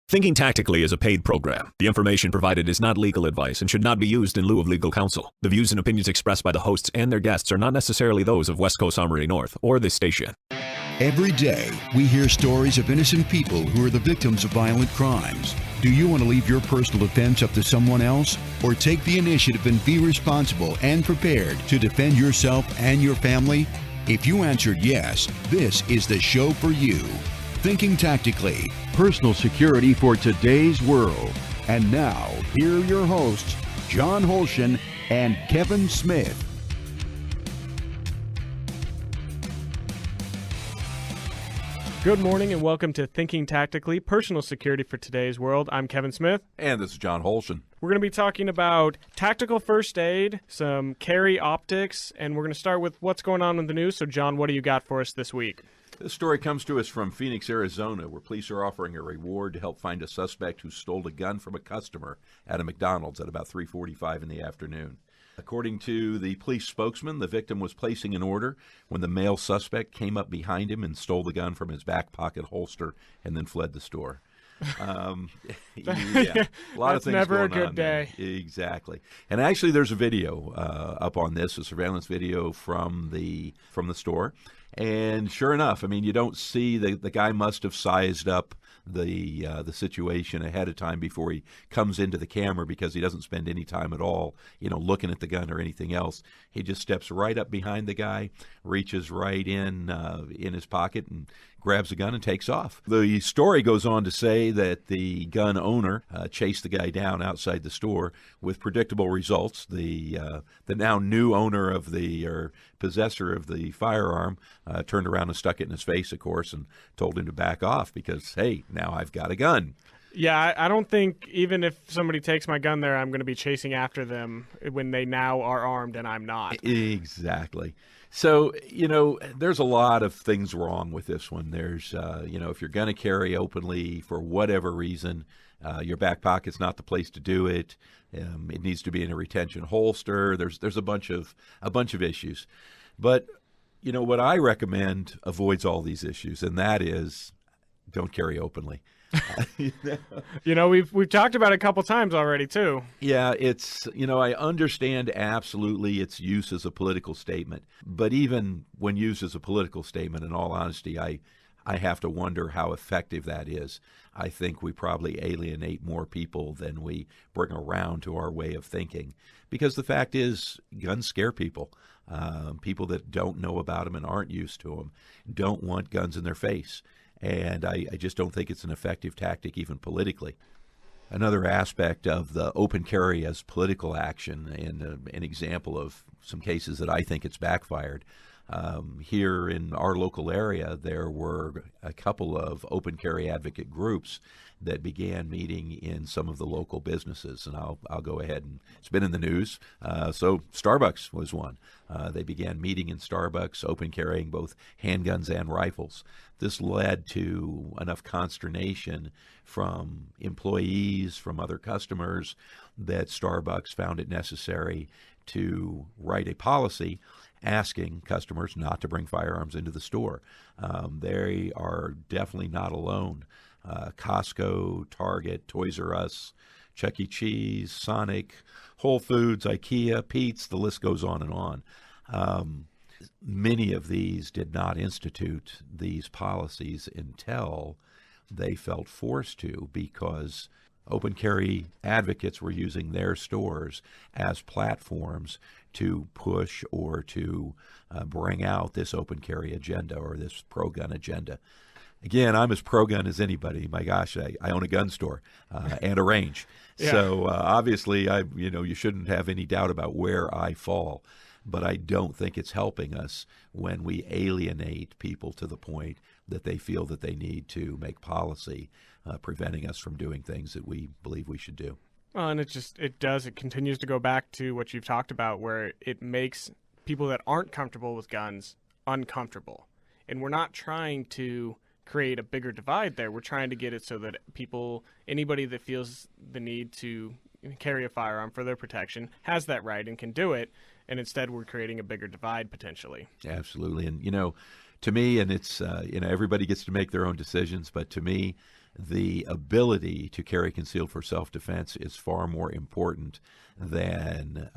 Thinking Tactically is a paid program. The information provided is not legal advice and should not be used in lieu of legal counsel. The views and opinions expressed by the hosts and their guests are not necessarily those of West Coast Armory North or this station. Every day, we hear stories of innocent people who are the victims of violent crimes. Do you want to leave your personal defense up to someone else? Or take the initiative and be responsible and prepared to defend yourself and your family? If you answered yes, this is the show for you. Thinking Tactically, personal security for today's world. And now, here are your hosts, John Holshin and Kevin Smith. Good morning and welcome to Thinking Tactically, personal security for today's world. I'm Kevin Smith. And this is John Holshin. We're going to be talking about tactical first aid, some carry optics, and we're going to start with what's going on in the news. So, John, what do you got for us this week? This story comes to us from Phoenix, Arizona, where police are offering a reward to help find a suspect who stole a gun from a customer at a McDonald's at about 3:45 in the afternoon. According to the police spokesman, the victim was placing an order when the male suspect came up behind him and stole the gun from his back pocket holster and then fled the store. Yeah, a lot of things never going a good on day. there. Exactly. And actually, there's a video up on this, a surveillance video from the store. And sure enough, I mean, you don't see the guy must have sized up the situation ahead of time before he comes into the camera, because he doesn't spend any time at all, looking at the gun or anything else. He just steps right up behind the guy, reaches right in his pocket and grabs the gun and takes off. The story goes on to say that the gun owner chased the guy down outside the store with predictable results. The now new owner of or possessor of the firearm turned around and stuck it in his face, of course, and told him to back off because, hey, now I've got a gun. Yeah, I don't think even if somebody takes my gun there, I'm going to be chasing after them when they now are armed and I'm not. Exactly. So, there's a lot of things wrong with this one. There's, if you're going to carry openly for whatever reason, your back pocket's not the place to do it. It needs to be in a retention holster. There's a bunch of issues. But, what I recommend avoids all these issues, and that is don't carry openly. We've talked about it a couple times already, too. Yeah, it's, I understand absolutely its use as a political statement. But even when used as a political statement, in all honesty, I have to wonder how effective that is. I think we probably alienate more people than we bring around to our way of thinking. Because the fact is, guns scare people. People that don't know about them and aren't used to them don't want guns in their face. And I just don't think it's an effective tactic, even politically. Another aspect of the open carry as political action, and an example of some cases that I think it's backfired. Here in our local area, there were a couple of open carry advocate groups that began meeting in some of the local businesses, and I'll go ahead and it's been in the news. So Starbucks was one. They began meeting in Starbucks, open carrying both handguns and rifles. This led to enough consternation from employees, from other customers, that Starbucks found it necessary to write a policy asking customers not to bring firearms into the store. They are definitely not alone. Costco, Target, Toys R Us, Chuck E. Cheese, Sonic, Whole Foods, IKEA, Pete's, the list goes on and on. Many of these did not institute these policies until they felt forced to, because open carry advocates were using their stores as platforms to push or to bring out this open carry agenda or this pro-gun agenda. Again, I'm as pro-gun as anybody. My gosh, I own a gun store and a range. Yeah. So obviously, you shouldn't have any doubt about where I fall. But I don't think it's helping us when we alienate people to the point that they feel that they need to make policy preventing us from doing things that we believe we should do. Well, and it continues to go back to what you've talked about, where it makes people that aren't comfortable with guns uncomfortable. And we're not trying to create a bigger divide there. We're trying to get it so that anybody that feels the need to carry a firearm for their protection has that right and can do it. And instead, we're creating a bigger divide potentially. Absolutely. And, to me, and it's, everybody gets to make their own decisions, but to me, the ability to carry concealed for self-defense is far more important than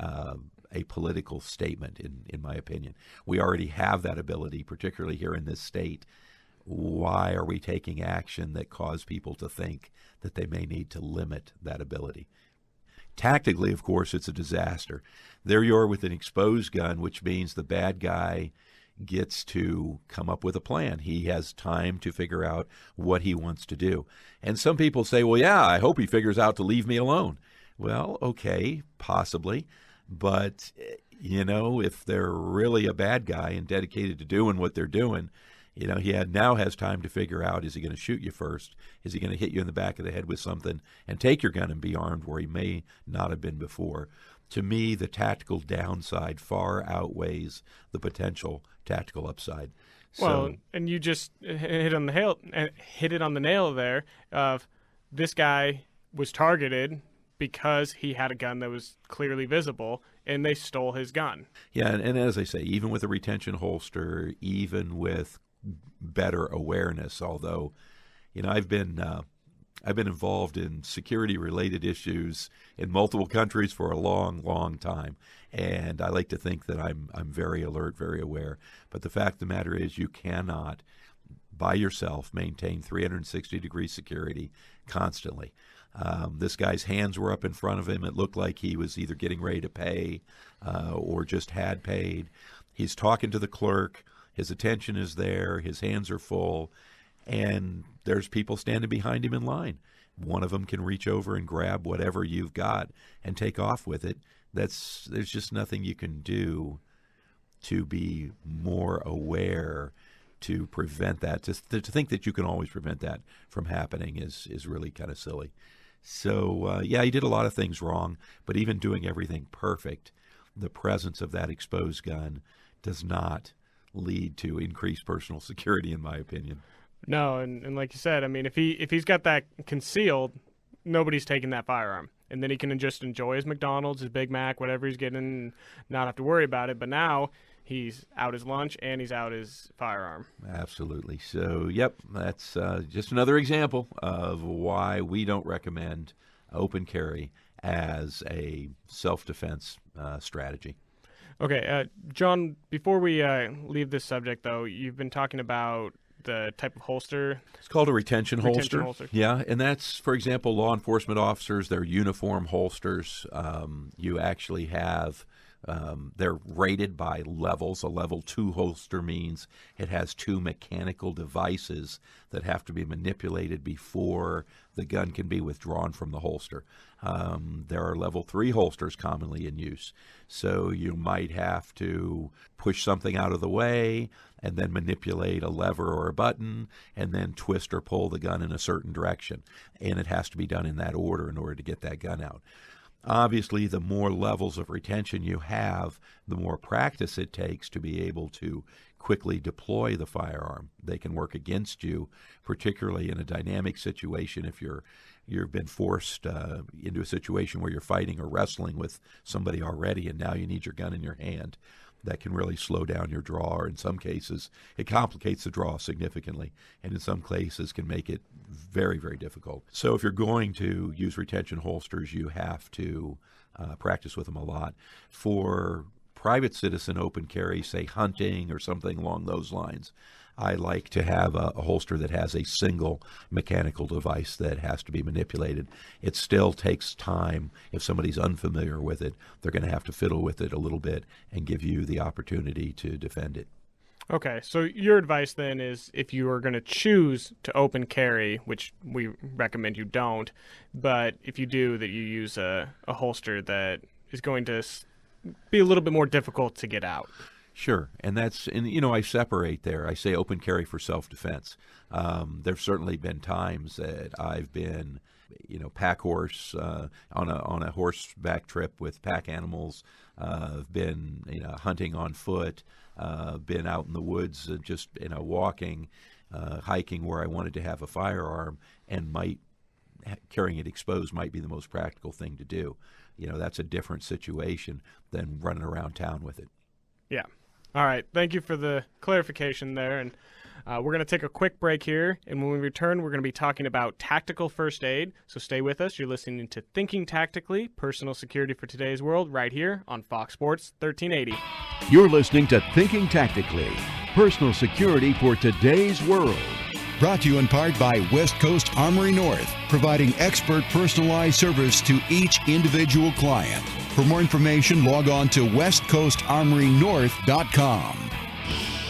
a political statement, in my opinion. We already have that ability, particularly here in this state. Why are we taking action that cause people to think that they may need to limit that ability? Tactically, of course, it's a disaster. There you are with an exposed gun, which means the bad guy gets to come up with a plan. He has time to figure out what he wants to do. And some people say, well, yeah, I hope he figures out to leave me alone. Well, okay, possibly. But, if they're really a bad guy and dedicated to doing what they're doing, he now has time to figure out, is he going to shoot you first? Is he going to hit you in the back of the head with something and take your gun and be armed where he may not have been before? To me, the tactical downside far outweighs the potential tactical upside. Well, and you just hit it on the nail there of this guy was targeted because he had a gun that was clearly visible, and they stole his gun. Yeah, and as I say, even with a retention holster, even with better awareness, although, I've been involved in security-related issues in multiple countries for a long, long time, and I like to think that I'm very alert, very aware. But the fact of the matter is, you cannot, by yourself, maintain 360-degree security constantly. This guy's hands were up in front of him. It looked like he was either getting ready to pay or just had paid. He's talking to the clerk. His attention is there. His hands are full. And there's people standing behind him in line. One of them can reach over and grab whatever you've got and take off with it. There's just nothing you can do to be more aware to prevent that. To think that you can always prevent that from happening is really kind of silly. So, he did a lot of things wrong, but even doing everything perfect, the presence of that exposed gun does not lead to increased personal security, in my opinion. No, and like you said, I mean, if he's got that concealed, nobody's taking that firearm. And then he can just enjoy his McDonald's, his Big Mac, whatever he's getting, and not have to worry about it. But now he's out his lunch and he's out his firearm. Absolutely. So, that's just another example of why we don't recommend open carry as a self-defense strategy. Okay, John, before we leave this subject, though, you've been talking about the type of holster. It's called a retention holster. Yeah, and that's, for example, law enforcement officers, their uniform holsters. You actually have, they're rated by levels. A level 2 holster means it has 2 mechanical devices that have to be manipulated before the gun can be withdrawn from the holster. There are level 3 holsters commonly in use. So you might have to push something out of the way and then manipulate a lever or a button and then twist or pull the gun in a certain direction. And it has to be done in that order in order to get that gun out. Obviously, the more levels of retention you have, the more practice it takes to be able to quickly deploy the firearm. They can work against you, particularly in a dynamic situation if you've been forced into a situation where you're fighting or wrestling with somebody already and now you need your gun in your hand. That can really slow down your draw, or in some cases, it complicates the draw significantly, and in some cases can make it very, very difficult. So if you're going to use retention holsters, you have to practice with them a lot. For private citizen open carry, say hunting or something along those lines, I like to have a holster that has a single mechanical device that has to be manipulated. It still takes time. If somebody's unfamiliar with it, they're going to have to fiddle with it a little bit and give you the opportunity to defend it. Okay, so your advice then is if you are going to choose to open carry, which we recommend you don't, but if you do, that you use a holster that is going to be a little bit more difficult to get out. Sure, and I separate there. I say open carry for self-defense. There've certainly been times that I've been, pack horse on a horseback trip with pack animals. I've been, hunting on foot. Been out in the woods, just walking, hiking where I wanted to have a firearm, and carrying it exposed might be the most practical thing to do. That's a different situation than running around town with it. Yeah. All right. Thank you for the clarification there. And We're going to take a quick break here, and when we return, we're going to be talking about tactical first aid. So stay with us. You're listening to Thinking Tactically, Personal Security for Today's World, right here on Fox Sports 1380. You're listening to Thinking Tactically, Personal Security for Today's World. Brought to you in part by West Coast Armory North, providing expert personalized service to each individual client. For more information, log on to westcoastarmorynorth.com.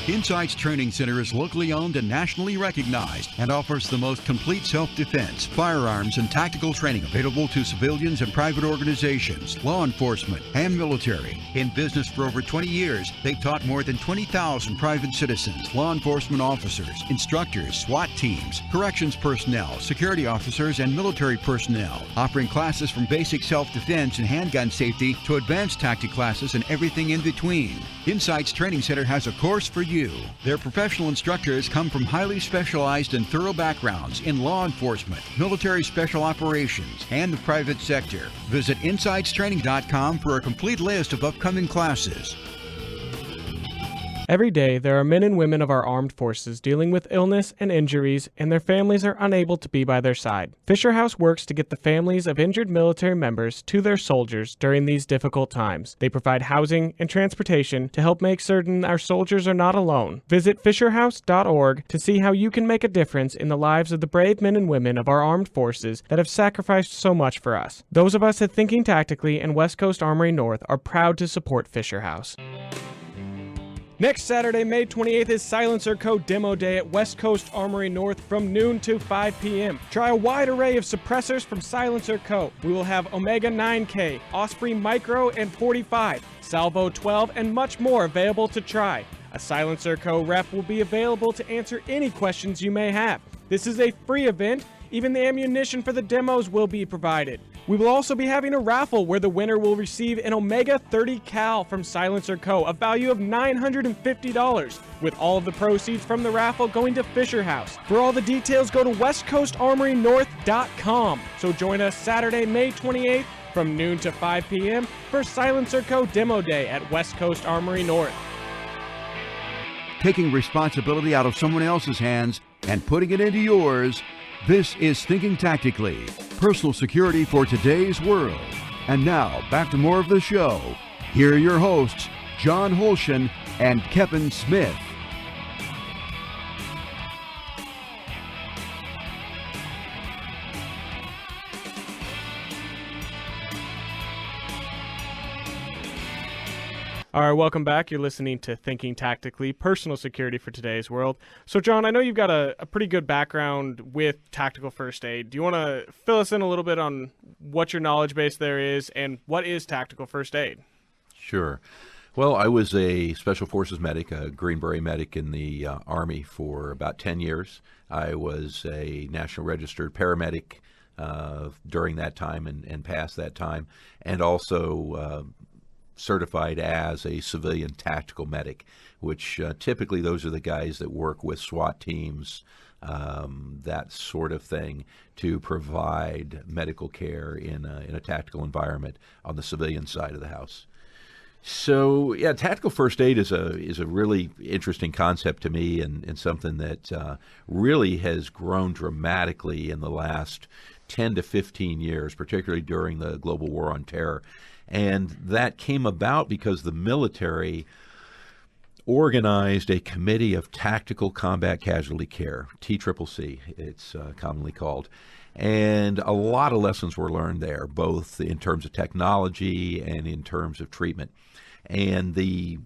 Insights Training Center is locally owned and nationally recognized and offers the most complete self-defense, firearms, and tactical training available to civilians and private organizations, law enforcement, and military. In business for over 20 years, they've taught more than 20,000 private citizens, law enforcement officers, instructors, SWAT teams, corrections personnel, security officers, and military personnel, offering classes from basic self-defense and handgun safety to advanced tactic classes and everything in between. Insights Training Center has a course for you. Their professional instructors come from highly specialized and thorough backgrounds in law enforcement, military special operations, and the private sector. Visit InsightsTraining.com for a complete list of upcoming classes. Every day, there are men and women of our armed forces dealing with illness and injuries, and their families are unable to be by their side. Fisher House works to get the families of injured military members to their soldiers during these difficult times. They provide housing and transportation to help make certain our soldiers are not alone. Visit fisherhouse.org to see how you can make a difference in the lives of the brave men and women of our armed forces that have sacrificed so much for us. Those of us at Thinking Tactically and West Coast Armory North are proud to support Fisher House. Next Saturday, May 28th, is Silencer Co. Demo Day at West Coast Armory North from noon to 5 p.m. Try a wide array of suppressors from Silencer Co. We will have Omega 9K, Osprey Micro and 45, Salvo 12, and much more available to try. A Silencer Co. rep will be available to answer any questions you may have. This is a free event. Even the ammunition for the demos will be provided. We will also be having a raffle where the winner will receive an Omega 30 Cal from Silencer Co., a value of $950, with all of the proceeds from the raffle going to Fisher House. For all the details, go to westcoastarmorynorth.com. So join us Saturday, May 28th from noon to 5 p.m. for Silencer Co. Demo Day at West Coast Armory North. Taking responsibility out of someone else's hands and putting it into yours. This is Thinking Tactically, Personal Security for Today's World. And now, back to more of the show. Here are your hosts, John Holshin and Kevin Smith. All right, welcome back. You're listening to Thinking Tactically, Personal Security for Today's World. So, John, I know you've got a pretty good background with tactical first aid. Do you want to fill us in a little bit on what your knowledge base there is and what is tactical first aid? Sure. Well, I was a Special Forces medic, a Green Beret medic in the Army for about 10 years. I was a National Registered paramedic during that time and past that time, and also certified as a civilian tactical medic, which typically those are the guys that work with SWAT teams, that sort of thing, to provide medical care in a tactical environment on the civilian side of the house. So, yeah, tactical first aid is a really interesting concept to me, and something that really has grown dramatically in the last 10 to 15 years, particularly during the global war on terror. And that came about because the military organized a Committee of Tactical Combat Casualty Care, TCCC, it's commonly called. And a lot of lessons were learned there, both in terms of technology and in terms of treatment. And the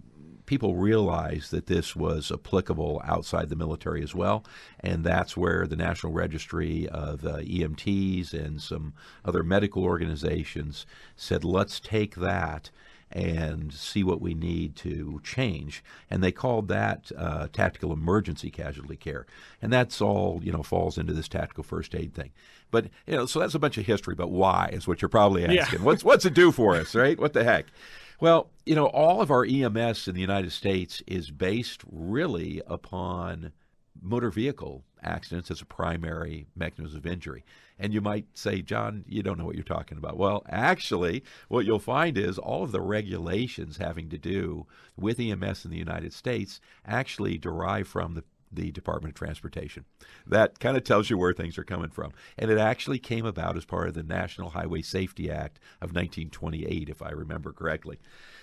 people realized that this was applicable outside the military as well, and that's where the National Registry of EMTs and some other medical organizations said, let's take that and see what we need to change. And they called that tactical emergency casualty care. And that's all, falls into this tactical first aid thing. But, so that's a bunch of history, but why is what you're probably asking. Yeah. What's it do for us, right? What the heck? Well, all of our EMS in the United States is based really upon motor vehicle accidents as a primary mechanism of injury. And you might say, John, you don't know what you're talking about. Well, actually, what you'll find is all of the regulations having to do with EMS in the United States actually derive from the Department of Transportation. That kind of tells you where things are coming from. And it actually came about as part of the National Highway Safety Act of 1928, if I remember correctly.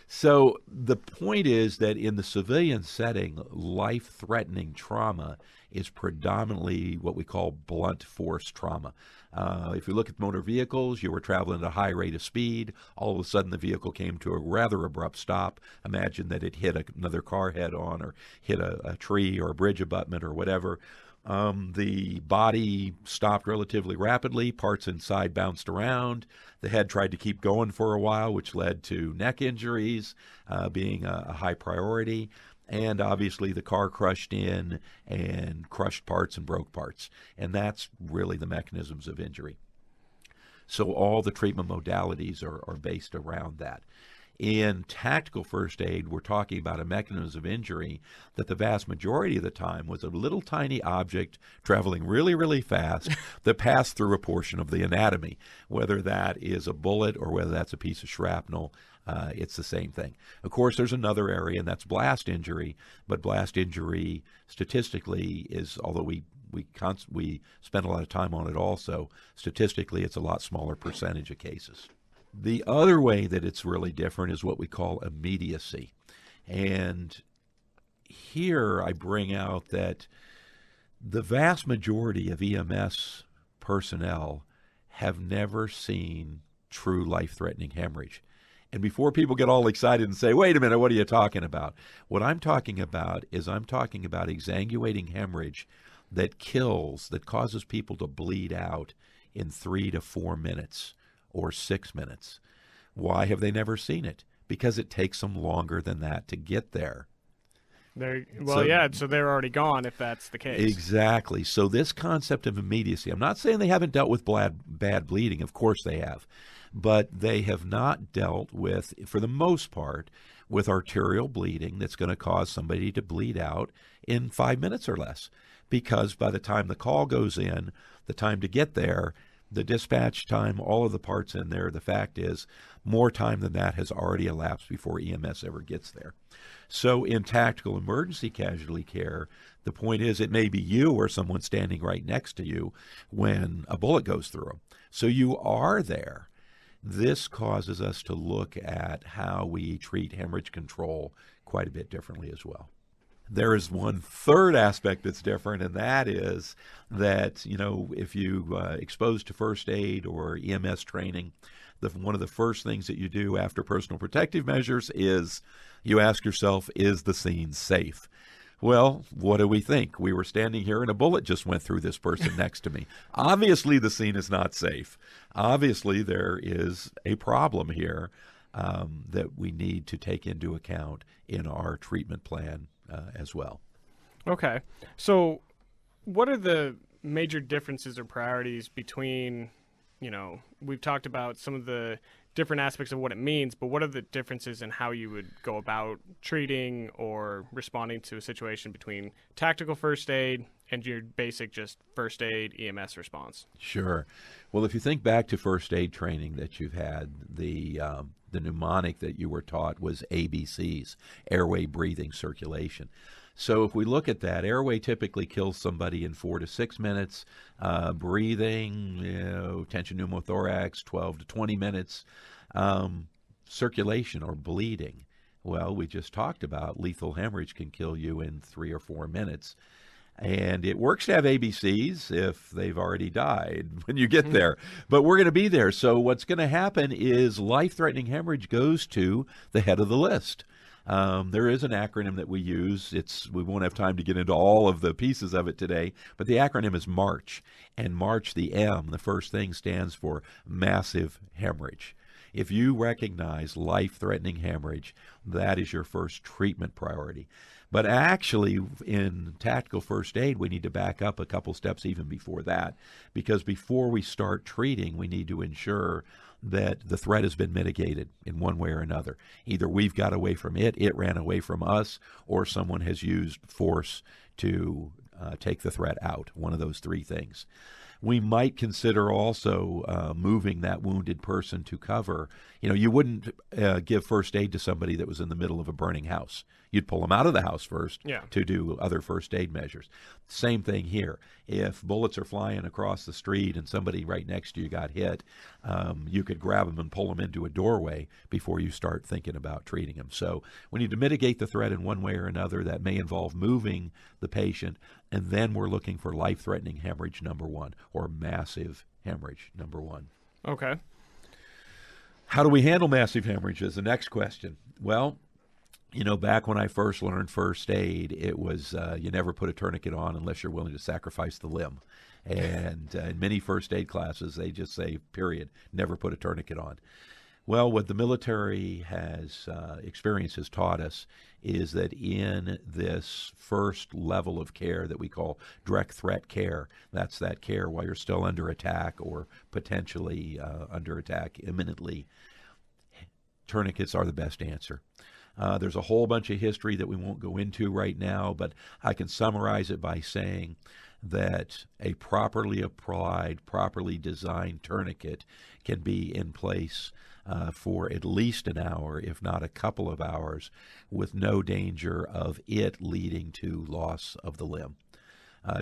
So the point is that in the civilian setting, life-threatening trauma is predominantly what we call blunt force trauma. If you look at motor vehicles, you were traveling at a high rate of speed. All of a sudden, the vehicle came to a rather abrupt stop. Imagine that it hit another car head on or hit a tree or a bridge abutment or whatever. The body stopped relatively rapidly. Parts inside bounced around. The head tried to keep going for a while, which led to neck injuries being a high priority. And obviously the car crushed in and crushed parts and broke parts. And that's really the mechanisms of injury. So all the treatment modalities are based around that. In tactical first aid, we're talking about a mechanism of injury that the vast majority of the time was a little tiny object traveling really, really fast that passed through a portion of the anatomy, whether that is a bullet or whether that's a piece of shrapnel. It's the same thing. Of course, there's another area, and that's blast injury. But blast injury, statistically, is, although we spend a lot of time on it also, statistically, it's a lot smaller percentage of cases. The other way that it's really different is what we call immediacy. And here I bring out that the vast majority of EMS personnel have never seen true life-threatening hemorrhage. And before people get all excited and say, wait a minute, what are you talking about? What I'm talking about is I'm talking about exsanguating hemorrhage that kills, that causes people to bleed out in 3 to 4 minutes or 6 minutes. Why have they never seen it? Because it takes them longer than that to get there. So they're already gone if that's the case. Exactly. So this concept of immediacy, I'm not saying they haven't dealt with bad bleeding. Of course they have. But they have not dealt with, for the most part, with arterial bleeding that's going to cause somebody to bleed out in 5 minutes or less. Because by the time the call goes in, the time to get there, the dispatch time, all of the parts in there, the fact is more time than that has already elapsed before EMS ever gets there. So in tactical emergency casualty care, the point is it may be you or someone standing right next to you when a bullet goes through them. So you are there. This causes us to look at how we treat hemorrhage control quite a bit differently as well. There is one third aspect that's different, and that is that, if you exposed to first aid or EMS training, one of the first things that you do after personal protective measures is you ask yourself, is the scene safe? Well, what do we think? We were standing here and a bullet just went through this person next to me. Obviously, the scene is not safe. Obviously, there is a problem here that we need to take into account in our treatment plan as well. Okay. So what are the major differences or priorities between, we've talked about some of the different aspects of what it means, but what are the differences in how you would go about treating or responding to a situation between tactical first aid and your basic just first aid EMS response? Sure. Well, if you think back to first aid training that you've had, the mnemonic that you were taught was ABCs, airway, breathing, circulation. So if we look at that, airway typically kills somebody in 4 to 6 minutes. Breathing, tension pneumothorax, 12 to 20 minutes. Circulation or bleeding, well, we just talked about lethal hemorrhage can kill you in 3 or 4 minutes. And it works to have ABCs if they've already died when you get there. But we're going to be there. So what's going to happen is life-threatening hemorrhage goes to the head of the list. There is an acronym that we use. We won't have time to get into all of the pieces of it today, but the acronym is MARCH. And MARCH, the M, the first thing, stands for massive hemorrhage. If you recognize life-threatening hemorrhage, that is your first treatment priority. But actually, in tactical first aid, we need to back up a couple steps even before that, because before we start treating, we need to ensure that the threat has been mitigated in one way or another. Either we've got away from it ran away from us, or someone has used force to take the threat out, one of those three things. we might consider also moving that wounded person to cover. You wouldn't give first aid to somebody that was in the middle of a burning house. You'd pull them out of the house first to do other first aid measures. Same thing here. If bullets are flying across the street and somebody right next to you got hit, you could grab them and pull them into a doorway before you start thinking about treating them. So we need to mitigate the threat in one way or another. That may involve moving the patient, and then we're looking for life-threatening hemorrhage number one, or massive hemorrhage number one. Okay. How do we handle massive hemorrhage is the next question. Well, back when I first learned first aid, it was you never put a tourniquet on unless you're willing to sacrifice the limb. And in many first aid classes, they just say, period, never put a tourniquet on. Well, what the military experience has taught us is that in this first level of care that we call direct threat care, that's that care while you're still under attack or potentially under attack imminently, tourniquets are the best answer. There's a whole bunch of history that we won't go into right now, but I can summarize it by saying that a properly applied, properly designed tourniquet can be in place for at least an hour, if not a couple of hours, with no danger of it leading to loss of the limb.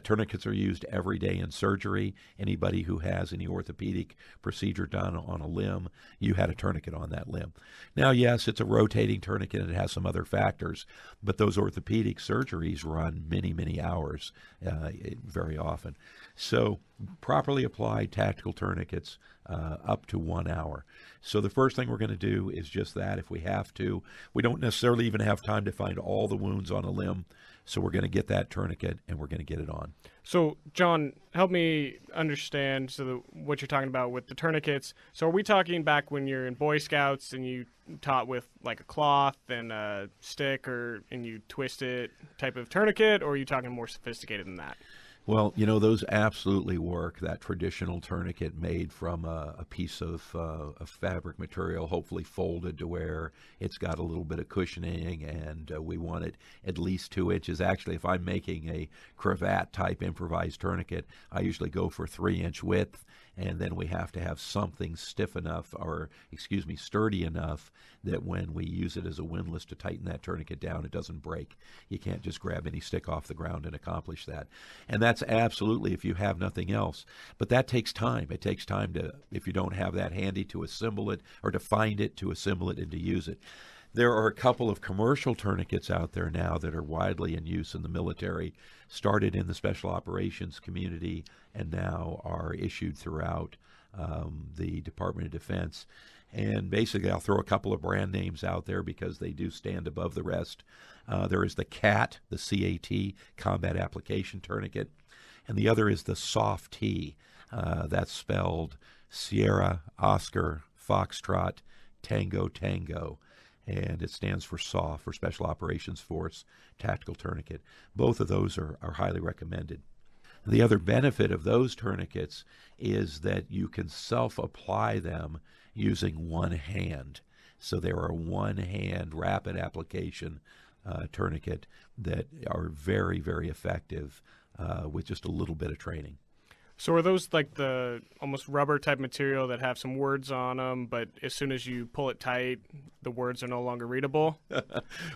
Tourniquets are used every day in surgery. Anybody who has any orthopedic procedure done on a limb, you had a tourniquet on that limb. Now, yes, it's a rotating tourniquet and it has some other factors, but those orthopedic surgeries run many, many hours very often. So properly applied tactical tourniquets up to 1 hour. So the first thing we're going to do is just that if we have to. We don't necessarily even have time to find all the wounds on a limb. So we're going to get that tourniquet and we're going to get it on. So, John, help me understand what you're talking about with the tourniquets. So are we talking back when you're in Boy Scouts and you taught with like a cloth and a stick and you twist it type of tourniquet, or are you talking more sophisticated than that? Well, those absolutely work. That traditional tourniquet made from a piece of fabric material, hopefully folded to where it's got a little bit of cushioning, and we want it at least 2 inches. Actually, if I'm making a cravat-type improvised tourniquet, I usually go for 3-inch width, and then we have to have something stiff enough, sturdy enough that when we use it as a windlass to tighten that tourniquet down, it doesn't break. You can't just grab any stick off the ground and accomplish that. And that's absolutely if you have nothing else. But that takes time. It takes time if you don't have that handy, to assemble it, or to find it, to assemble it, and to use it. There are a couple of commercial tourniquets out there now that are widely in use in the military, started in the special operations community, and now are issued throughout the Department of Defense. And basically, I'll throw a couple of brand names out there because they do stand above the rest. There is the CAT, the C-A-T, Combat Application Tourniquet, and the other is the SOF-T. That's spelled Sierra, Oscar, Foxtrot, Tango, Tango. And it stands for SOF, for Special Operations Force Tactical Tourniquet. Both of those are highly recommended. The other benefit of those tourniquets is that you can self-apply them using one hand. So there are one-hand rapid application tourniquet that are very, very effective with just a little bit of training. So are those like the almost rubber type material that have some words on them, but as soon as you pull it tight, the words are no longer readable?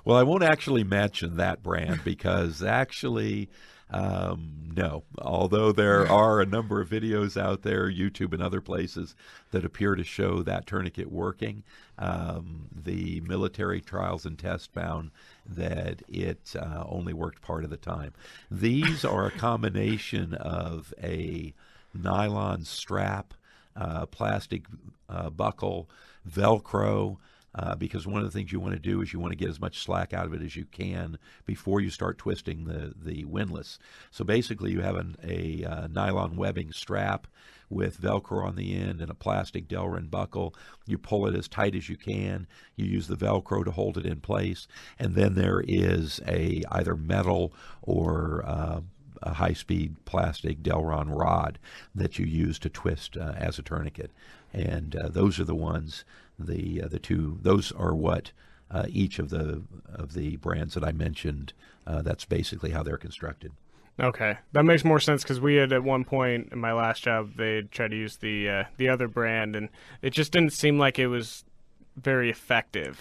Well, I won't actually mention that brand because actually, no. Although there are a number of videos out there, YouTube and other places, that appear to show that tourniquet working, the military trials and tests found that it only worked part of the time. These are a combination of a nylon strap, plastic buckle, Velcro, because one of the things you want to do is you want to get as much slack out of it as you can before you start twisting the windlass. So basically you have a nylon webbing strap with Velcro on the end and a plastic Delrin buckle. You pull it as tight as you can. You use the Velcro to hold it in place. And then there is either metal or a high-speed plastic Delron rod that you use to twist as a tourniquet. And those are the ones, the two, those are what each of the brands that I mentioned, that's basically how they're constructed. Okay, that makes more sense because we had at one point in my last job they tried to use the other brand, and it just didn't seem like it was very effective.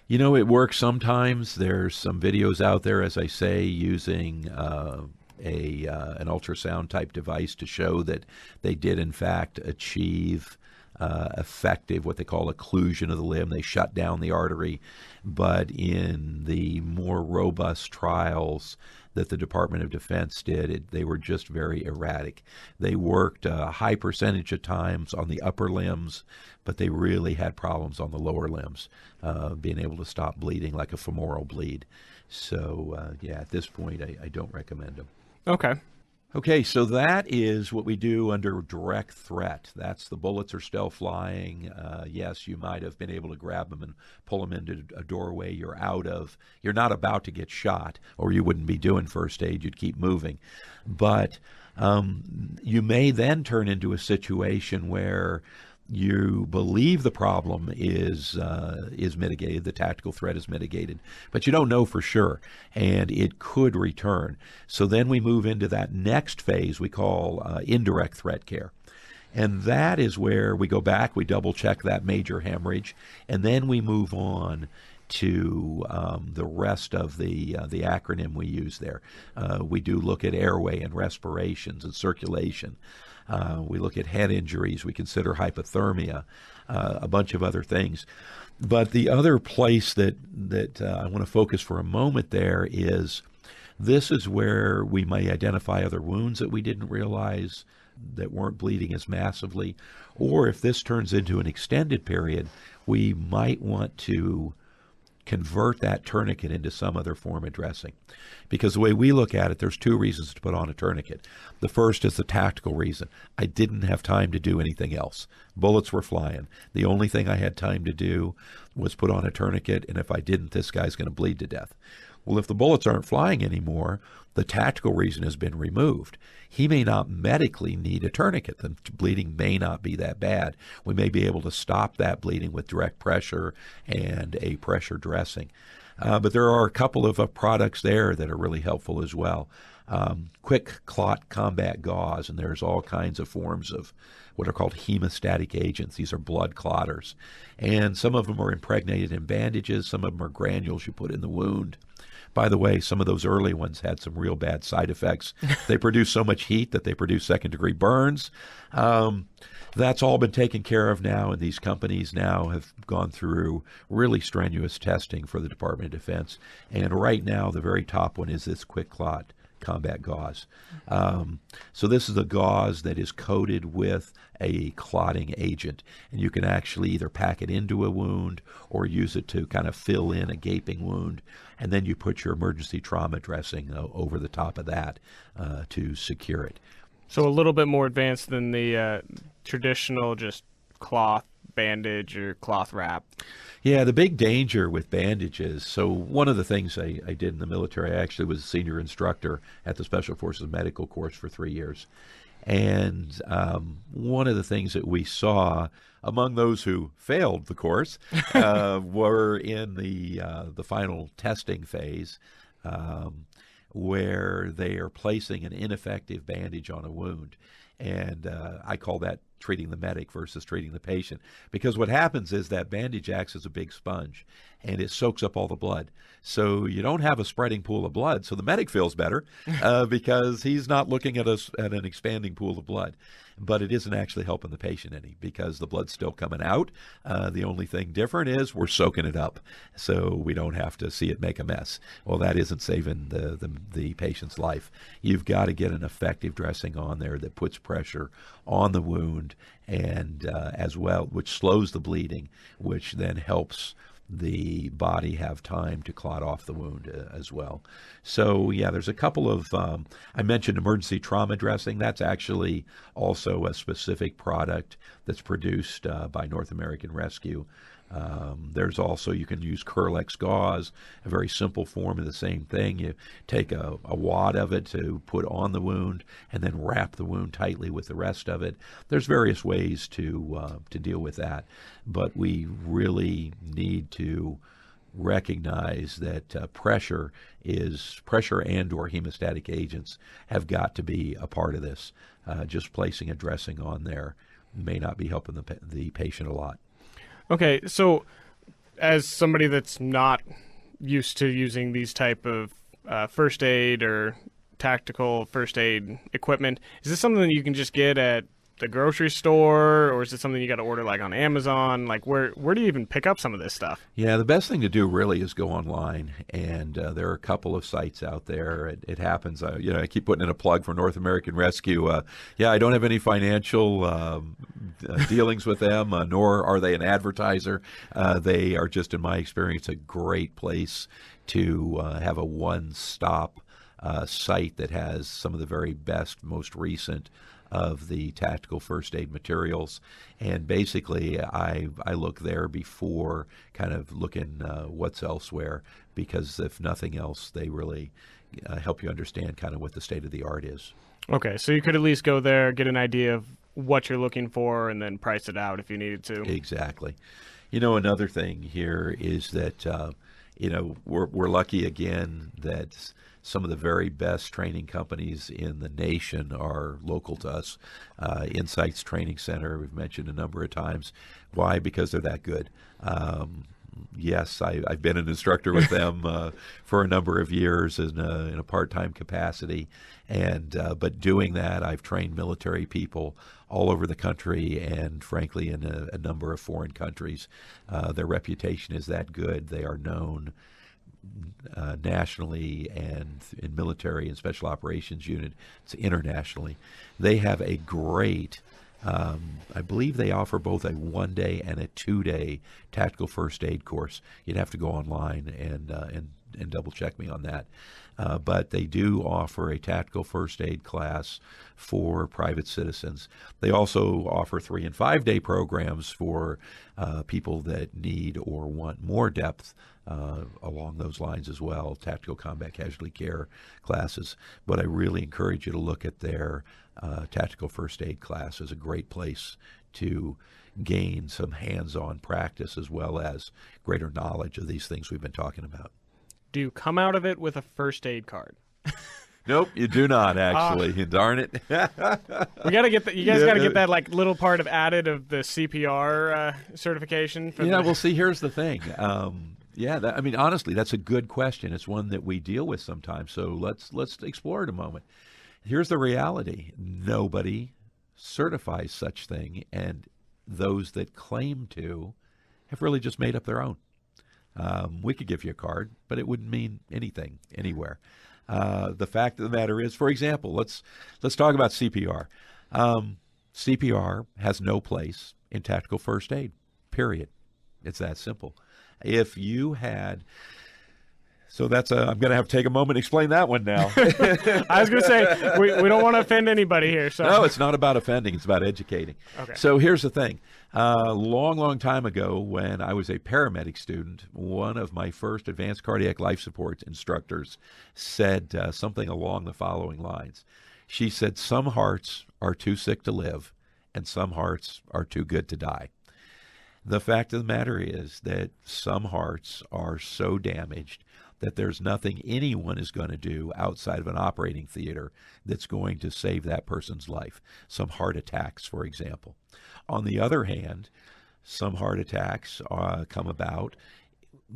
You know, it works sometimes. There's some videos out there, as I say, using an ultrasound type device to show that they did in fact achieve effective, what they call occlusion of the limb. They shut down the artery. But in the more robust trials that the Department of Defense did, they were just very erratic. They worked a high percentage of times on the upper limbs, but they really had problems on the lower limbs, being able to stop bleeding like a femoral bleed. So, at this point, I don't recommend them. Okay. Okay, so that is what we do under direct threat. That's the bullets are still flying. Yes, you might have been able to grab them and pull them into a doorway you're out of. You're not about to get shot, or you wouldn't be doing first aid. You'd keep moving. But you may then turn into a situation where you believe the problem is mitigated, the tactical threat is mitigated, but you don't know for sure, and it could return. So then we move into that next phase we call indirect threat care. And that is where we go back, we double check that major hemorrhage, and then we move on to the rest of the acronym we use there. We do look at airway and respirations and circulation. We look at head injuries. We consider hypothermia, a bunch of other things. But the other place that I want to focus for a moment there is this is where we may identify other wounds that we didn't realize that weren't bleeding as massively. Or if this turns into an extended period, we might want to convert that tourniquet into some other form of dressing. Because the way we look at it, there's two reasons to put on a tourniquet. The first is the tactical reason. I didn't have time to do anything else. Bullets were flying. The only thing I had time to do was put on a tourniquet, and if I didn't, this guy's going to bleed to death. Well, if the bullets aren't flying anymore, the tactical reason has been removed. He may not medically need a tourniquet. The bleeding may not be that bad. We may be able to stop that bleeding with direct pressure and a pressure dressing. But there are a couple of products there that are really helpful as well. Quick clot combat gauze, and there's all kinds of forms of what are called hemostatic agents. These are blood clotters. And some of them are impregnated in bandages. Some of them are granules you put in the wound. By the way, some of those early ones had some real bad side effects. They produce so much heat that they produce second-degree burns. That's all been taken care of now, and these companies now have gone through really strenuous testing for the Department of Defense. And right now, the very top one is this quick clot combat gauze. So this is a gauze that is coated with a clotting agent, and you can actually either pack it into a wound or use it to kind of fill in a gaping wound, and then you put your emergency trauma dressing over the top of that to secure it. So a little bit more advanced than the traditional just cloth bandage or cloth wrap. Yeah, the big danger with bandages, so one of the things I did in the military, I actually was a senior instructor at the Special Forces Medical Course for 3 years. And one of the things that we saw among those who failed the course were in the final testing phase, where they are placing an ineffective bandage on a wound. And I call that treating the medic versus treating the patient. Because what happens is that bandage acts as a big sponge, and it soaks up all the blood. So you don't have a spreading pool of blood. So the medic feels better because he's not looking at an expanding pool of blood. But it isn't actually helping the patient any because the blood's still coming out. The only thing different is we're soaking it up so we don't have to see it make a mess. Well, that isn't saving the patient's life. You've got to get an effective dressing on there that puts pressure on the wound and as well, which slows the bleeding, which then helps the body have time to clot off the wound as well. So, yeah, there's a couple of, I mentioned emergency trauma dressing. That's actually also a specific product that's produced by North American Rescue. There's also, you can use Kerlix gauze, a very simple form of the same thing. You take a wad of it to put on the wound and then wrap the wound tightly with the rest of it. There's various ways to deal with that, but we really need to recognize that pressure and or hemostatic agents have got to be a part of this. Just placing a dressing on there may not be helping the patient a lot. Okay, so as somebody that's not used to using these type of first aid or tactical first aid equipment, is this something that you can just get at the grocery store, or is it something you got to order like on Amazon? Like where do you even pick up some of this stuff? Yeah, the best thing to do really is go online, and there are a couple of sites out there. It happens. I keep putting in a plug for North American Rescue. I don't have any financial dealings with them, nor are they an advertiser. They are just, in my experience, a great place to have a one-stop site that has some of the very best, most recent of the tactical first aid materials. And basically I look there before kind of looking what's elsewhere, because if nothing else, they really help you understand kind of what the state of the art is. Okay, so you could at least go there, get an idea of what you're looking for, and then price it out if you needed to. Exactly. Another thing here is that we're lucky again that some of the very best training companies in the nation are local to us. Insights Training Center, we've mentioned a number of times. Why? Because they're that good. Yes, I've been an instructor with them for a number of years in a part-time capacity, but doing that, I've trained military people all over the country, and frankly in a number of foreign countries. Their reputation is that good. They are known nationally and in military and special operations units internationally. They have a great, I believe they offer both a 1-day and a 2-day tactical first aid course. You'd have to go online and double check me on that. But they do offer a tactical first aid class for private citizens. They also offer 3- and 5-day programs for people that need or want more depth along those lines as well, tactical combat casualty care classes. But I really encourage you to look at their tactical first aid class as a great place to gain some hands-on practice as well as greater knowledge of these things we've been talking about. Do you come out of it with a first aid card? Nope, you do not, actually. Darn it. We gotta get that. You guys gotta get that like little part of added of the CPR certification. Well, see, here's the thing. Honestly, that's a good question. It's one that we deal with sometimes. So let's explore it a moment. Here's the reality: nobody certifies such thing, and those that claim to have really just made up their own. We could give you a card, but it wouldn't mean anything anywhere. The fact of the matter is, for example, let's talk about CPR. CPR has no place in tactical first aid, period. It's that simple. If you had... So I'm going to have to take a moment and explain that one now. I was going to say, we don't want to offend anybody here. So. No, it's not about offending. It's about educating. Okay. So here's the thing. Long time ago, when I was a paramedic student, one of my first advanced cardiac life support instructors said something along the following lines. She said, "Some hearts are too sick to live, and some hearts are too good to die." The fact of the matter is that some hearts are so damaged that there's nothing anyone is going to do outside of an operating theater that's going to save that person's life. Some heart attacks, for example. On the other hand, some heart attacks come about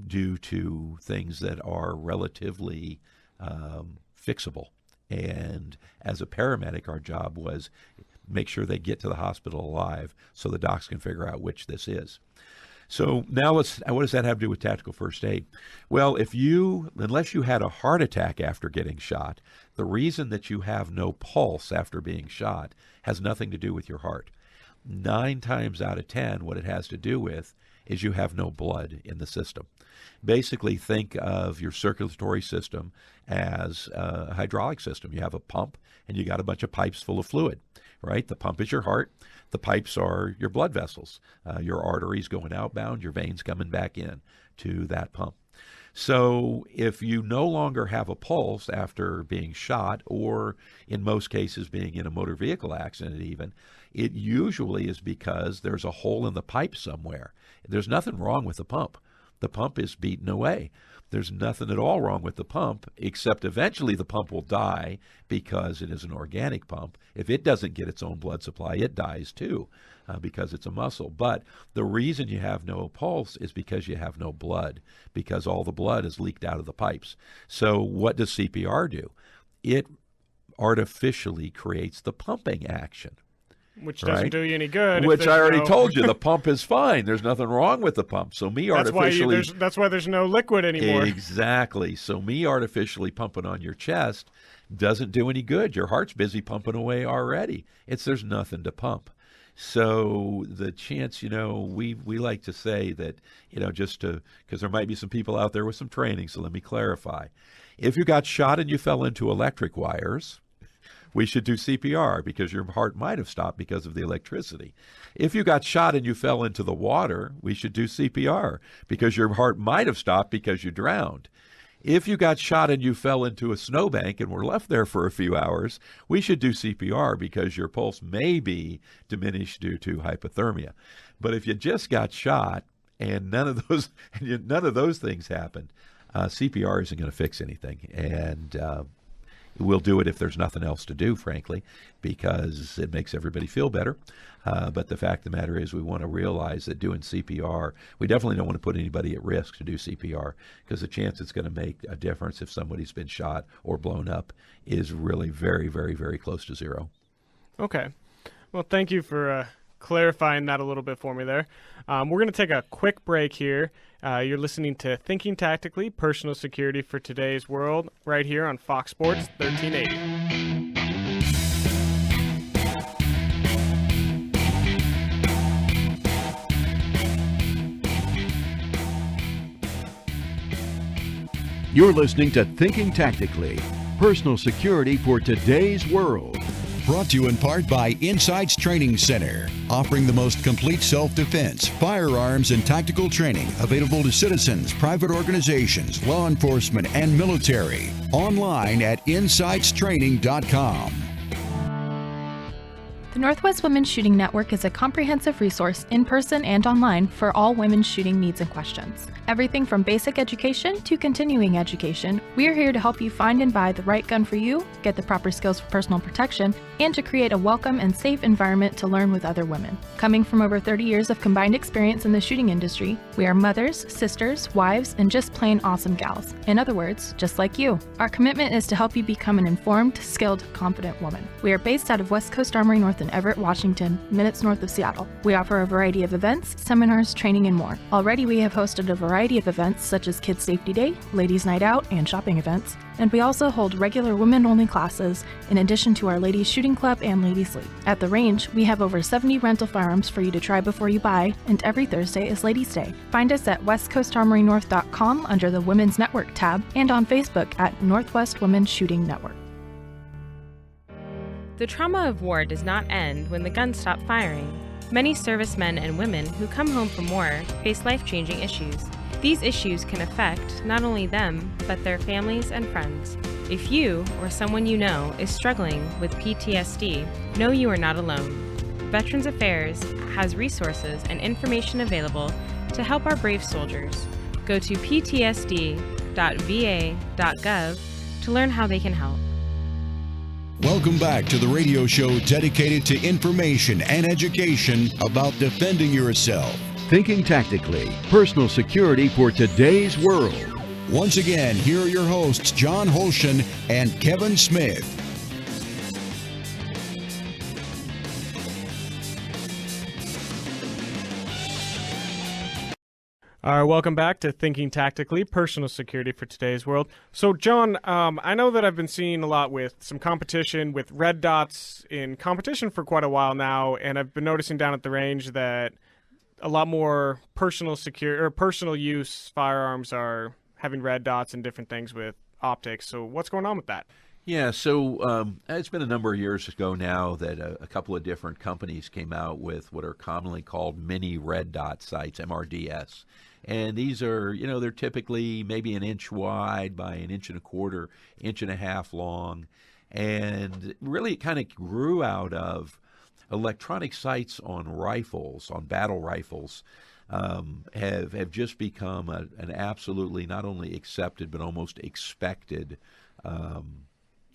due to things that are relatively fixable. And as a paramedic, our job was make sure they get to the hospital alive so the docs can figure out which this is. So now what does that have to do with tactical first aid? Well, unless you had a heart attack after getting shot, the reason that you have no pulse after being shot has nothing to do with your heart. 9 times out of 10, what it has to do with is you have no blood in the system. Basically, think of your circulatory system as a hydraulic system. You have a pump, and you got a bunch of pipes full of fluid, right? The pump is your heart. The pipes are your blood vessels, your arteries going outbound, your veins coming back in to that pump. So if you no longer have a pulse after being shot, or in most cases being in a motor vehicle accident even, it usually is because there's a hole in the pipe somewhere. There's nothing wrong with the pump. the pump is beaten away. There's nothing at all wrong with the pump, except eventually the pump will die because it is an organic pump. If it doesn't get its own blood supply, it dies too because it's a muscle. But the reason you have no pulse is because you have no blood, because all the blood is leaked out of the pipes. So what does CPR do? It artificially creates the pumping action. Which doesn't do you any good. Which I already told you, the pump is fine. There's nothing wrong with the pump. So that's why there's no liquid anymore. Exactly. So me artificially pumping on your chest doesn't do any good. Your heart's busy pumping away already. There's nothing to pump. So the chance, we like to say that, just because there might be some people out there with some training, so let me clarify. If you got shot and you fell into electric wires, we should do CPR because your heart might have stopped because of the electricity. If you got shot and you fell into the water, we should do CPR because your heart might have stopped because you drowned. If you got shot and you fell into a snowbank and were left there for a few hours, we should do CPR because your pulse may be diminished due to hypothermia. But if you just got shot and none of those things happened, CPR isn't going to fix anything. And we'll do it if there's nothing else to do, frankly, because it makes everybody feel better. But the fact of the matter is we want to realize that doing CPR, we definitely don't want to put anybody at risk to do CPR because the chance it's going to make a difference if somebody's been shot or blown up is really very, very, very close to zero. Okay. Well, thank you for clarifying that a little bit for me there. We're going to take a quick break here. You're listening to Thinking Tactically, Personal Security for Today's World, right here on Fox Sports 1380. You're listening to Thinking Tactically, Personal Security for Today's World. Brought to you in part by Insights Training Center, offering the most complete self-defense, firearms, and tactical training available to citizens, private organizations, law enforcement, and military. Online at insightstraining.com. The Northwest Women's Shooting Network is a comprehensive resource in person and online for all women's shooting needs and questions. Everything from basic education to continuing education, we are here to help you find and buy the right gun for you, get the proper skills for personal protection, and to create a welcome and safe environment to learn with other women. Coming from over 30 years of combined experience in the shooting industry, we are mothers, sisters, wives, and just plain awesome gals. In other words, just like you. Our commitment is to help you become an informed, skilled, confident woman. We are based out of West Coast Armory North in Everett, Washington, minutes north of Seattle. We offer a variety of events, seminars, training, and more. Already we have hosted a variety of events such as Kids Safety Day, Ladies Night Out, and shopping events. And we also hold regular women-only classes in addition to our Ladies Shooting Club and Ladies League. At the range, we have over 70 rental firearms for you to try before you buy, and every Thursday is Ladies Day. Find us at westcoastarmorynorth.com under the Women's Network tab and on Facebook at Northwest Women's Shooting Network. The trauma of war does not end when the guns stop firing. Many servicemen and women who come home from war face life-changing issues. These issues can affect not only them, but their families and friends. If you or someone you know is struggling with PTSD, know you are not alone. Veterans Affairs has resources and information available to help our brave soldiers. Go to ptsd.va.gov to learn how they can help. Welcome back to the radio show dedicated to information and education about defending yourself. Thinking Tactically, Personal Security for Today's World. Once again, here are your hosts, John Holshin and Kevin Smith. All right, welcome back to Thinking Tactically, Personal Security for Today's World. So, John, I know that I've been seeing a lot with some competition with red dots in competition for quite a while now, and I've been noticing down at the range that a lot more personal use firearms are having red dots and different things with optics. So, what's going on with that? Yeah, so it's been a number of years ago now that a couple of different companies came out with what are commonly called mini red dot sights, MRDS. And these are, they're typically maybe an inch wide by an inch and a quarter, inch and a half long. And really it kind of grew out of electronic sights on rifles, on battle rifles, have just become an absolutely not only accepted but almost expected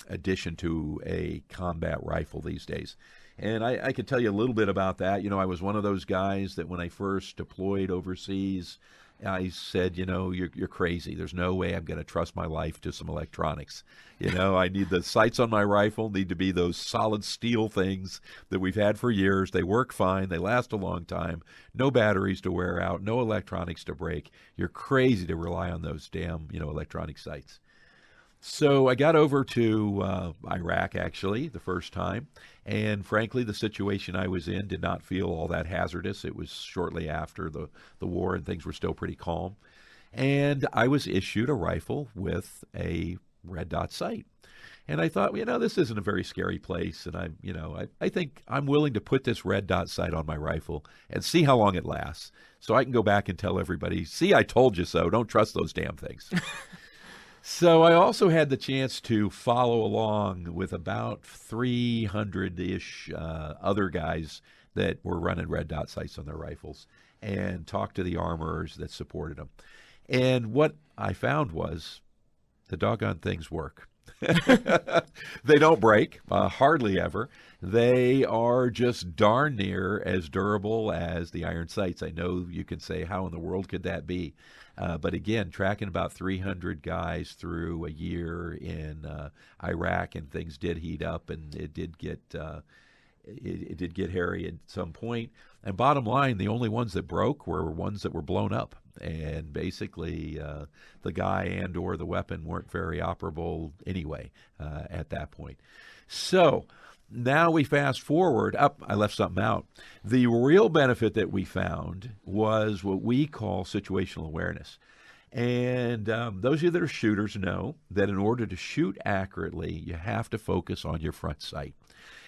addition to a combat rifle these days. And I could tell you a little bit about that. I was one of those guys that when I first deployed overseas, I said, you're crazy. There's no way I'm going to trust my life to some electronics. I need the sights on my rifle need to be those solid steel things that we've had for years. They work fine. They last a long time. No batteries to wear out. No electronics to break. You're crazy to rely on those damn, electronic sights. So I got over to Iraq, actually, the first time. And frankly, the situation I was in did not feel all that hazardous. It was shortly after the war, and things were still pretty calm. And I was issued a rifle with a red dot sight. And I thought, this isn't a very scary place. And I think I'm willing to put this red dot sight on my rifle and see how long it lasts. So I can go back and tell everybody, see, I told you so. Don't trust those damn things. So I also had the chance to follow along with about 300-ish other guys that were running red dot sights on their rifles and talk to the armorers that supported them. And what I found was the doggone things work. They don't break, hardly ever. They are just darn near as durable as the iron sights. I know you can say, how in the world could that be? But again, tracking about 300 guys through a year in Iraq, and things did heat up, and it did get hairy at some point. And bottom line, the only ones that broke were ones that were blown up. And basically, the guy and or the weapon weren't very operable anyway at that point. So now we fast forward. I left something out. The real benefit that we found was what we call situational awareness. And those of you that are shooters know that in order to shoot accurately, you have to focus on your front sight.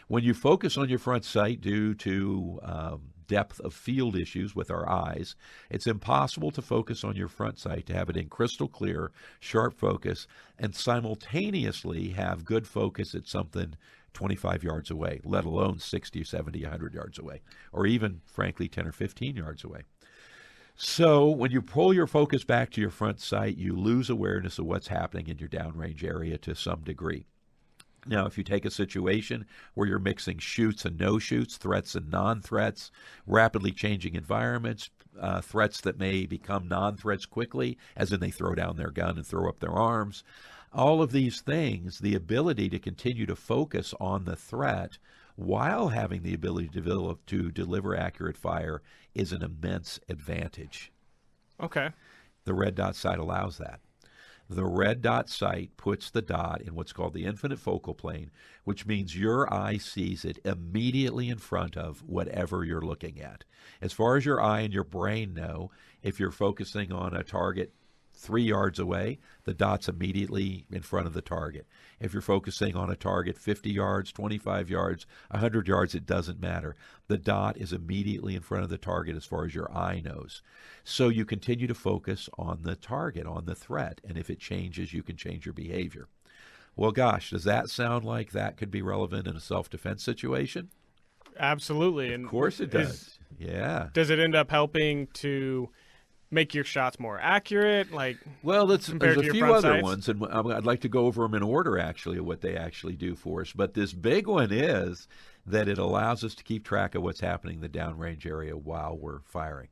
When you focus on your front sight due to depth of field issues with our eyes, it's impossible to focus on your front sight, to have it in crystal clear, sharp focus, and simultaneously have good focus at something 25 yards away, let alone 60, 70, 100 yards away, or even, frankly, 10 or 15 yards away. So when you pull your focus back to your front sight, you lose awareness of what's happening in your downrange area to some degree. Now, if you take a situation where you're mixing shoots and no-shoots, threats and non-threats, rapidly changing environments, threats that may become non-threats quickly, as in they throw down their gun and throw up their arms, all of these things, the ability to continue to focus on the threat while having the ability to deliver accurate fire is an immense advantage. Okay. The red dot sight allows that. The red dot sight puts the dot in what's called the infinite focal plane, which means your eye sees it immediately in front of whatever you're looking at. As far as your eye and your brain know, if you're focusing on a target 3 yards away, the dot's immediately in front of the target. If you're focusing on a target 50 yards, 25 yards, 100 yards, it doesn't matter. The dot is immediately in front of the target as far as your eye knows. So you continue to focus on the target, on the threat, and if it changes, you can change your behavior. Well, gosh, does that sound like that could be relevant in a self-defense situation? Absolutely. Of course it does. Yeah. Does it end up helping to make your shots more accurate? Well, there's a few other sights? ones, and I'd like to go over them in order, actually, of what they actually do for us. But this big one is that it allows us to keep track of what's happening in the downrange area while we're firing.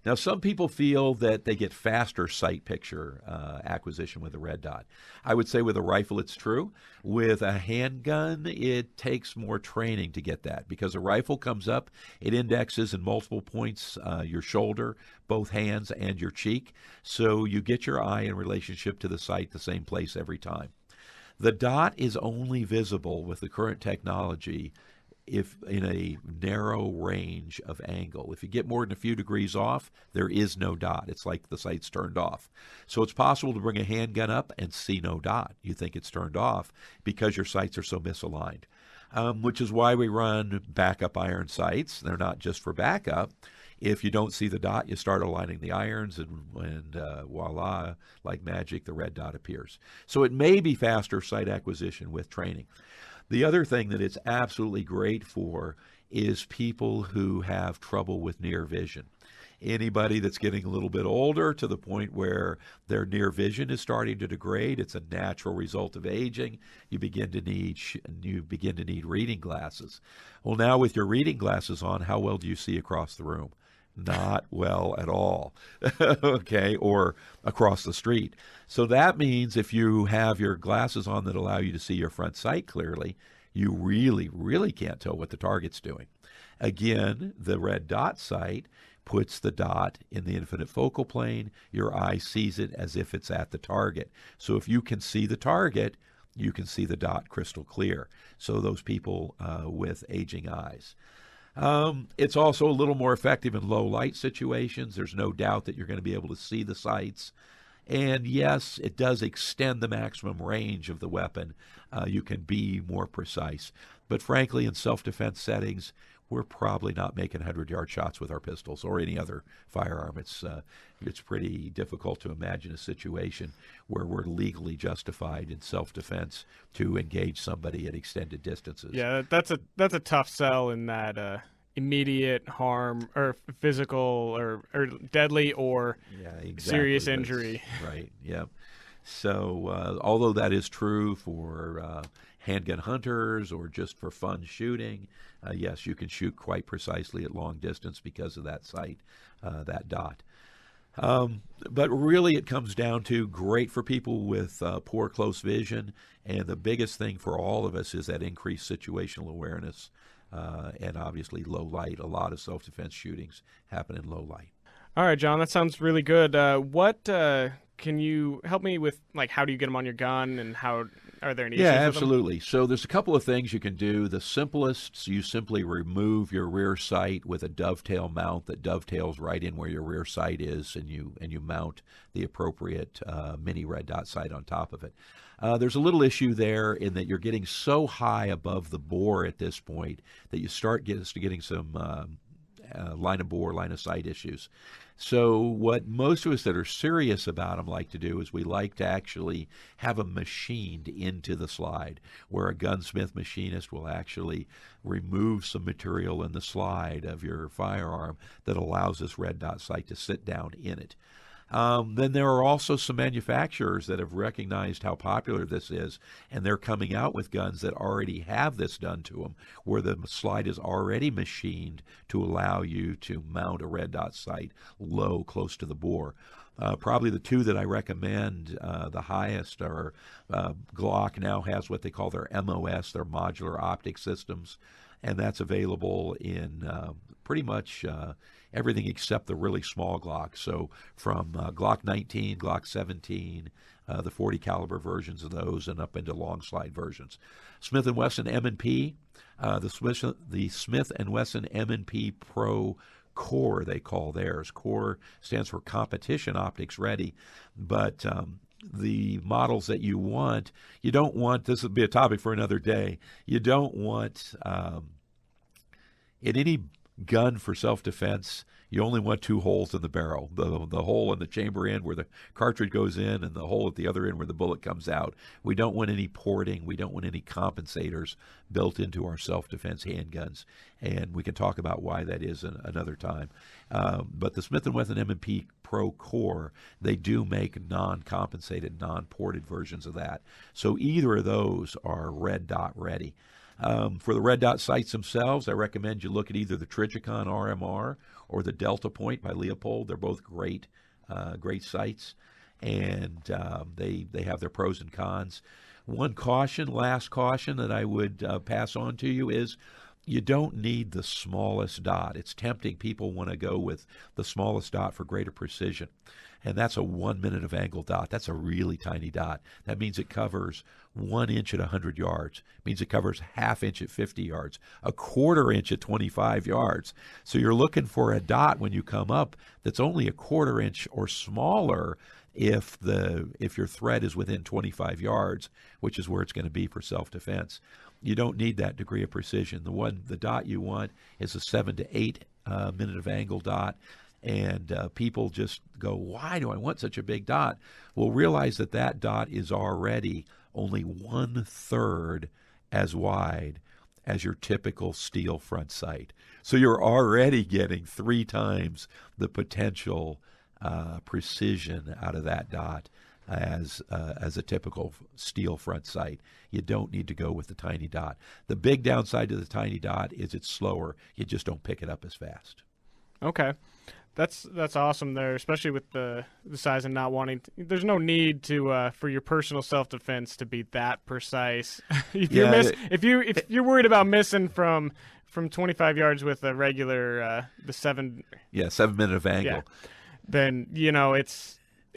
Now, some people feel that they get faster sight picture acquisition with a red dot. I would say with a rifle, it's true. With a handgun, it takes more training to get that because a rifle comes up, it indexes in multiple points, your shoulder, both hands, and your cheek. So you get your eye in relationship to the sight the same place every time. The dot is only visible with the current technology if in a narrow range of angle. If you get more than a few degrees off, there is no dot. It's like the sight's turned off. So it's possible to bring a handgun up and see no dot. You think it's turned off because your sights are so misaligned, which is why we run backup iron sights. They're not just for backup. If you don't see the dot, you start aligning the irons, and voila, like magic, the red dot appears. So it may be faster sight acquisition with training. The other thing that it's absolutely great for is people who have trouble with near vision. Anybody that's getting a little bit older to the point where their near vision is starting to degrade, it's a natural result of aging. You begin to need reading glasses. Well, now with your reading glasses on, how well do you see across the room? Not well at all, okay, or across the street. So that means if you have your glasses on that allow you to see your front sight clearly, you really, really can't tell what the target's doing. Again, the red dot sight puts the dot in the infinite focal plane. Your eye sees it as if it's at the target. So if you can see the target, you can see the dot crystal clear. So those people with aging eyes. It's also a little more effective in low light situations. There's no doubt that you're going to be able to see the sights. And yes, it does extend the maximum range of the weapon. You can be more precise. But frankly, in self-defense settings, we're probably not making 100-yard shots with our pistols or any other firearm. It's pretty difficult to imagine a situation where we're legally justified in self-defense to engage somebody at extended distances. Yeah, that's a tough sell in that immediate harm or physical or deadly or serious injury. Right, yeah. So although that is true for handgun hunters or just for fun shooting, yes, you can shoot quite precisely at long distance because of that sight, that dot. But really it comes down to great for people with poor close vision, and the biggest thing for all of us is that increased situational awareness and obviously low light. A lot of self-defense shootings happen in low light. All right, John, that sounds really good. What can you help me with, like, how do you get them on your gun, and how are there any issues with them? Absolutely. So there's a couple of things you can do. The simplest, you simply remove your rear sight with a dovetail mount that dovetails right in where your rear sight is, and you mount the appropriate mini red dot sight on top of it. There's a little issue there in that you're getting so high above the bore at this point that you start getting some line of bore, line of sight issues. So what most of us that are serious about them like to do is we like to actually have them machined into the slide, where a gunsmith machinist will actually remove some material in the slide of your firearm that allows this red dot sight to sit down in it. Then there are also some manufacturers that have recognized how popular this is, and they're coming out with guns that already have this done to them, where the slide is already machined to allow you to mount a red dot sight low, close to the bore. Probably the two that I recommend the highest are Glock now has what they call their MOS, their modular optic systems, and that's available in pretty much everything except the really small Glock. So from Glock 19, Glock 17, the 40 caliber versions of those, and up into long slide versions. Smith & Wesson M&P, the Smith & Wesson M&P Pro Core, they call theirs. Core stands for Competition Optics Ready, but the models that you want, you don't want, this would be a topic for another day, you don't want, in any gun for self-defense, you only want two holes in the barrel, the hole in the chamber end where the cartridge goes in and the hole at the other end where the bullet comes out. We don't want any porting. We don't want any compensators built into our self-defense handguns, and we can talk about why that is another time. But the Smith & Wesson M&P Pro Core, they do make non-compensated, non-ported versions of that. So either of those are red dot ready. For the red dot sights themselves, I recommend you look at either the Trijicon RMR or the Delta Point by Leupold. They're both great sights, and they have their pros and cons. One last caution that I would pass on to you is you don't need the smallest dot. It's tempting. People want to go with the smallest dot for greater precision, and that's a 1 minute of angle dot. That's a really tiny dot. That means it covers 1 inch at 100 yards. It means it covers ½ inch at 50 yards, a 1/4 inch at 25 yards. So you're looking for a dot when you come up that's only a 1/4 inch or smaller if your threat is within 25 yards, which is where it's going to be for self-defense. You don't need that degree of precision. The dot you want is a 7 to 8 minute of angle dot. And people just go, why do I want such a big dot? Well, realize that dot is already only 1/3 as wide as your typical steel front sight. So you're already getting 3 times the potential precision out of that dot as a typical steel front sight. You don't need to go with the tiny dot. The big downside to the tiny dot is it's slower. You just don't pick it up as fast. Okay. That's awesome there, especially with the size and not wanting there's no need to for your personal self-defense to be that precise. If you're worried about missing from 25 yards with a regular the 7 7-minute of angle. Yeah, then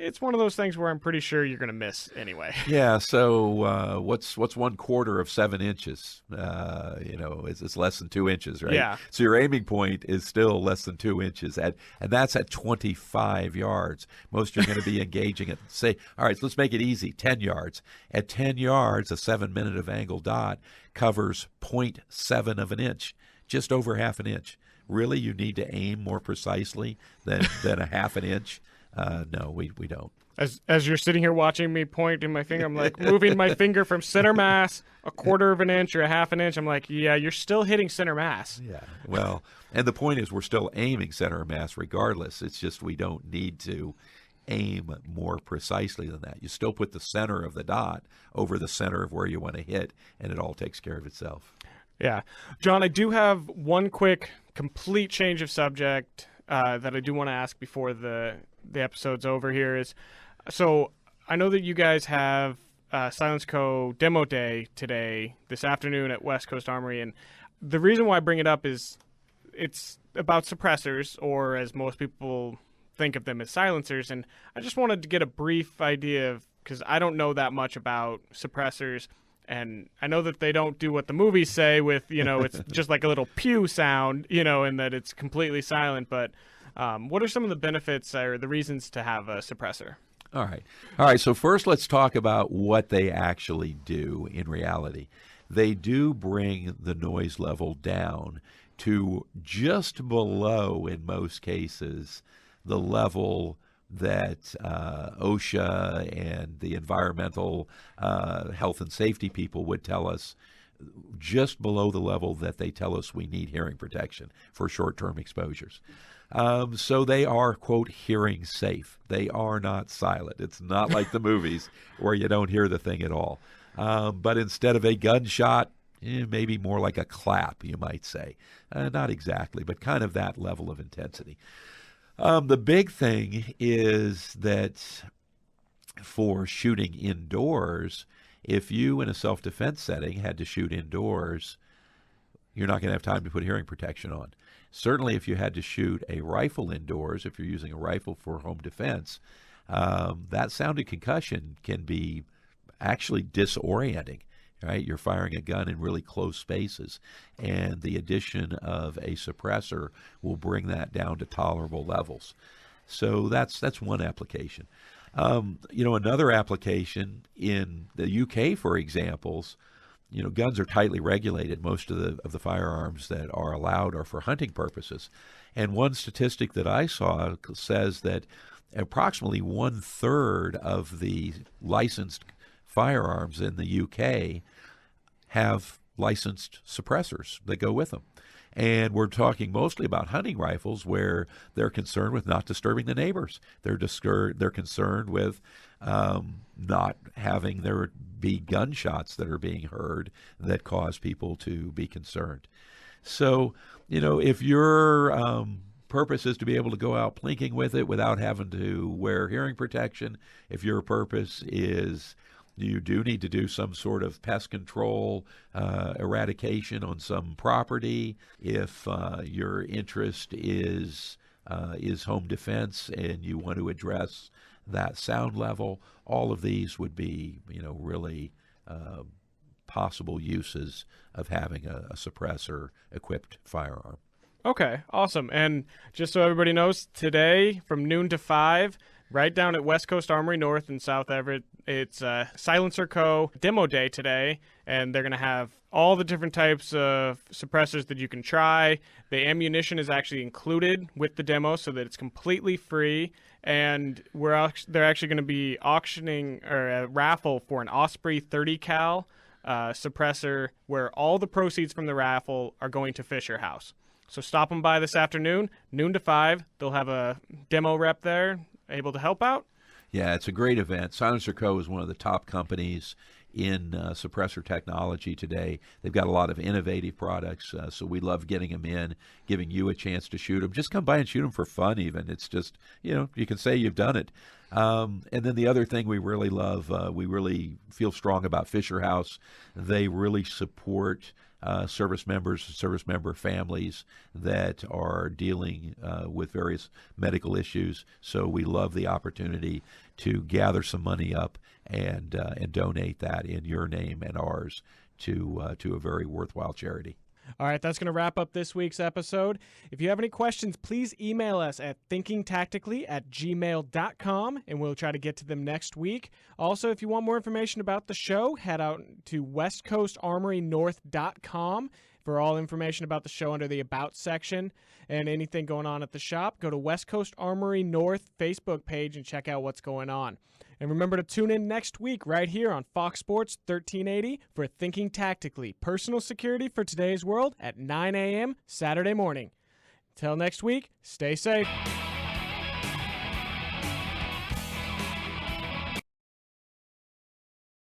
it's one of those things where I'm pretty sure you're going to miss anyway. Yeah. So what's 1/4 of 7 inches? It's less than 2 inches, right? Yeah. So your aiming point is still less than 2 inches, and that's at 25 yards. Most are going to be engaging at, say, all right, let's make it easy, 10 yards. At 10 yards, a 7-minute of angle dot covers 0.7 of an inch, just over half an inch. Really, you need to aim more precisely than a half an inch. No, we don't. As you're sitting here watching me point in my finger, I'm like moving my finger from center mass 1/4 of an inch or a half an inch. I'm like, yeah, you're still hitting center mass. Yeah. Well, and the point is we're still aiming center mass regardless. It's just we don't need to aim more precisely than that. You still put the center of the dot over the center of where you want to hit, and it all takes care of itself. Yeah. John, I do have one quick, complete change of subject that I do want to ask before the episode's over here is, so I know that you guys have Silence Co. demo day today, this afternoon at West Coast Armory, and the reason why I bring it up is it's about suppressors, or as most people think of them as silencers, and I just wanted to get a brief idea of, because I don't know that much about suppressors, and I know that they don't do what the movies say with, it's just like a little pew sound, and that it's completely silent. But what are some of the benefits or the reasons to have a suppressor? All right. So first let's talk about what they actually do in reality. They do bring the noise level down to just below, in most cases, the level that OSHA and the environmental health and safety people would tell us, just below the level that they tell us we need hearing protection for short-term exposures. So they are, quote, hearing safe. They are not silent. It's not like the movies where you don't hear the thing at all. But instead of a gunshot, maybe more like a clap, you might say. Not exactly, but kind of that level of intensity. The big thing is that for shooting indoors, if you in a self-defense setting had to shoot indoors, you're not going to have time to put hearing protection on. Certainly if you had to shoot a rifle indoors, if you're using a rifle for home defense, that sound of concussion can be actually disorienting. Right? You're firing a gun in really close spaces, and the addition of a suppressor will bring that down to tolerable levels. So that's one application. Another application in the UK, for examples, guns are tightly regulated. Most of the firearms that are allowed are for hunting purposes. And one statistic that I saw says that approximately 1/3 of the licensed firearms in the UK have licensed suppressors that go with them. And we're talking mostly about hunting rifles where they're concerned with not disturbing the neighbors. They're concerned with not having there be gunshots that are being heard that cause people to be concerned. So, if your purpose is to be able to go out plinking with it without having to wear hearing protection, if your purpose is you do need to do some sort of pest control eradication on some property, if your interest is home defense and you want to address that sound level, all of these would be, really possible uses of having a suppressor-equipped firearm. Okay, awesome. And just so everybody knows, today from noon to 5, right down at West Coast Armory North in South Everett, it's Silencer Co. demo day today, and they're going to have all the different types of suppressors that you can try. The ammunition is actually included with the demo so that it's completely free, and they're actually going to be auctioning or a raffle for an Osprey 30 cal suppressor where all the proceeds from the raffle are going to Fisher House. So stop them by this afternoon, noon to 5. They'll have a demo rep there able to help out. Yeah, it's a great event. Silencer Co. is one of the top companies in suppressor technology today. They've got a lot of innovative products, so we love getting them in, giving you a chance to shoot them. Just come by and shoot them for fun even. It's just, you can say you've done it. And then the other thing we really love, we really feel strong about Fisher House. They really support service members, service member families that are dealing with various medical issues. So we love the opportunity to gather some money up and donate that in your name and ours to a very worthwhile charity. All right, that's going to wrap up this week's episode. If you have any questions, please email us at thinkingtactically@gmail.com, and we'll try to get to them next week. Also, if you want more information about the show, head out to westcoastarmorynorth.com for all information about the show under the About section and anything going on at the shop. Go to West Coast Armory North Facebook page and check out what's going on. And remember to tune in next week right here on Fox Sports 1380 for Thinking Tactically, personal security for today's world at 9 a.m. Saturday morning. Until next week, stay safe.